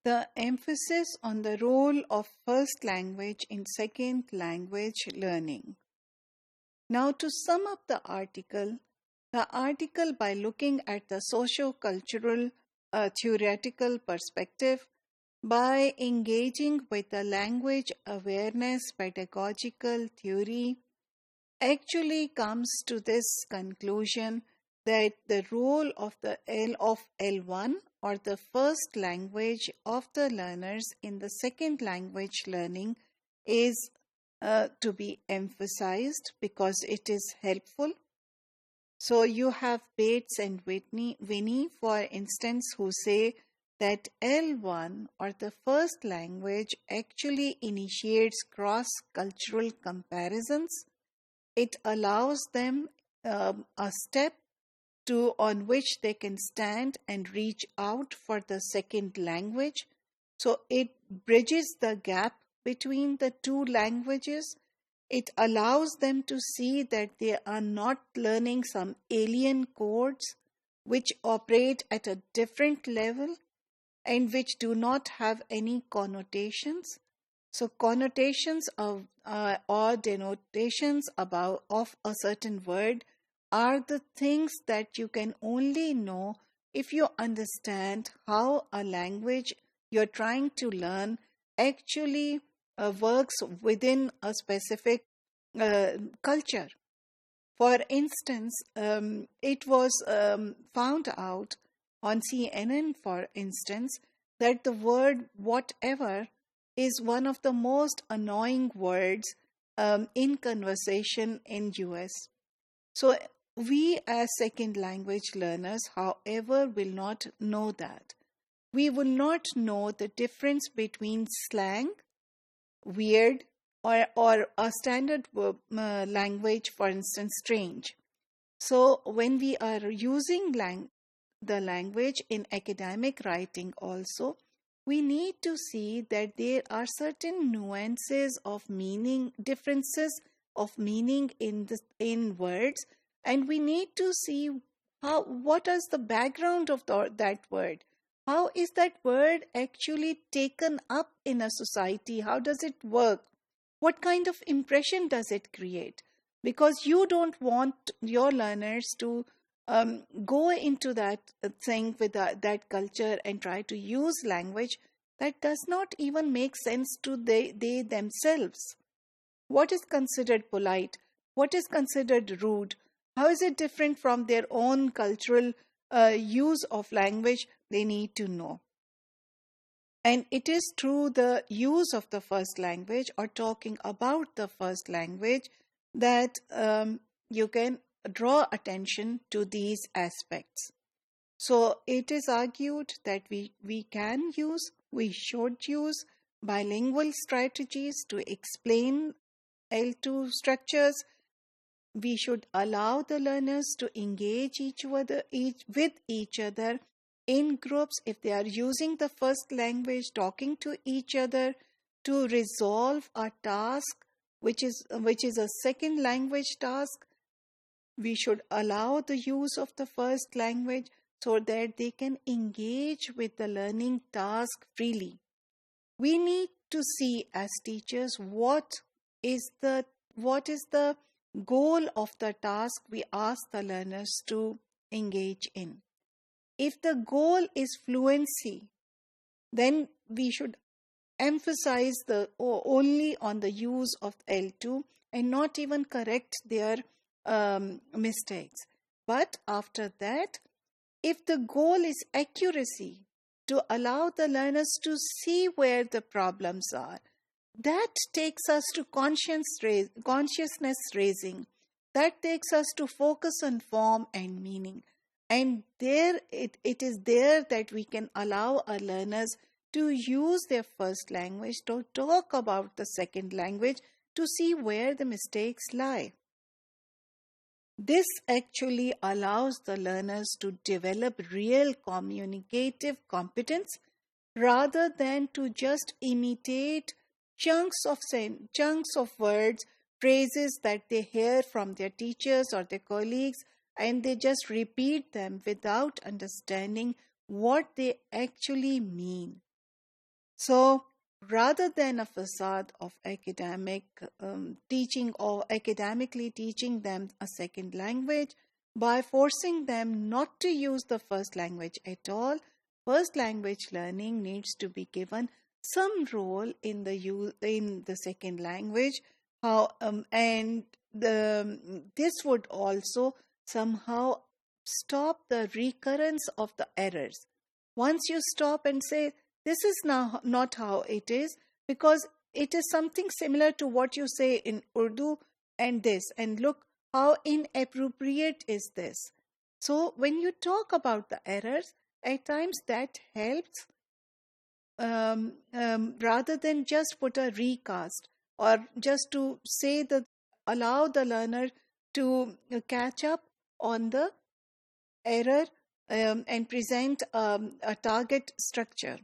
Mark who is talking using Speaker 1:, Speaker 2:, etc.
Speaker 1: The emphasis on the role of first language in second language learning. Now, to sum up the article, by looking at the socio-cultural theoretical perspective, by engaging with the language awareness pedagogical theory, actually comes to this conclusion that the role of the L1 or the first language of the learners in the second language learning is to be emphasized because it is helpful. So you have Bates and Winnie, for instance, who say that L1 or the first language actually initiates cross-cultural comparisons. It allows them a step on which they can stand and reach out for the second language. So it bridges the gap between the two languages. It allows them to see that they are not learning some alien codes which operate at a different level and which do not have any connotations. So connotations of or denotations of a certain word are the things that you can only know if you understand how a language you're trying to learn actually works within a specific culture. For instance, it was found out on CNN, for instance, that the word whatever is one of the most annoying words in conversation in US. So we as second language learners, however, will not know that. We will not know the difference between slang, weird, or a standard language, for instance, strange. So when we are using the language in academic writing also, we need to see that there are certain nuances of meaning, differences of meaning in words, and we need to see what is the background of that word. How is that word actually taken up in a society? How does it work? What kind of impression does it create? Because you don't want your learners to go into that thing with that culture and try to use language that does not even make sense to they themselves. What is considered polite? What is considered rude? How is it different from their own cultural use of language? They need to know. And it is through the use of the first language or talking about the first language that you can draw attention to these aspects. So it is argued that we should use bilingual strategies to explain L2 structures. We should allow the learners to engage with each other in groups if they are using the first language, talking to each other to resolve a task which is a second language task. We should allow the use of the first language so that they can engage with the learning task freely. We need to see as teachers what is the goal of the task we ask the learners to engage in. If the goal is fluency, then we should emphasize only on the use of L2 and not even correct their mistakes. But after that, if the goal is accuracy, to allow the learners to see where the problems are, that takes us to consciousness raising. That takes us to focus on form and meaning. And there it is there that we can allow our learners to use their first language to talk about the second language to see where the mistakes lie. This actually allows the learners to develop real communicative competence rather than to just imitate chunks of words, phrases that they hear from their teachers or their colleagues, and they just repeat them without understanding what they actually mean. So rather than a facade of academic teaching or academically teaching them a second language, by forcing them not to use the first language at all, first language learning needs to be given some role in the second language. And this would also somehow stop the recurrence of the errors. Once you stop and say, this is now not how it is, because it is something similar to what you say in Urdu and this, and look how inappropriate is this. So when you talk about the errors, at times that helps, rather than just put a recast or just to say that allow the learner to catch up on the error and present a target structure.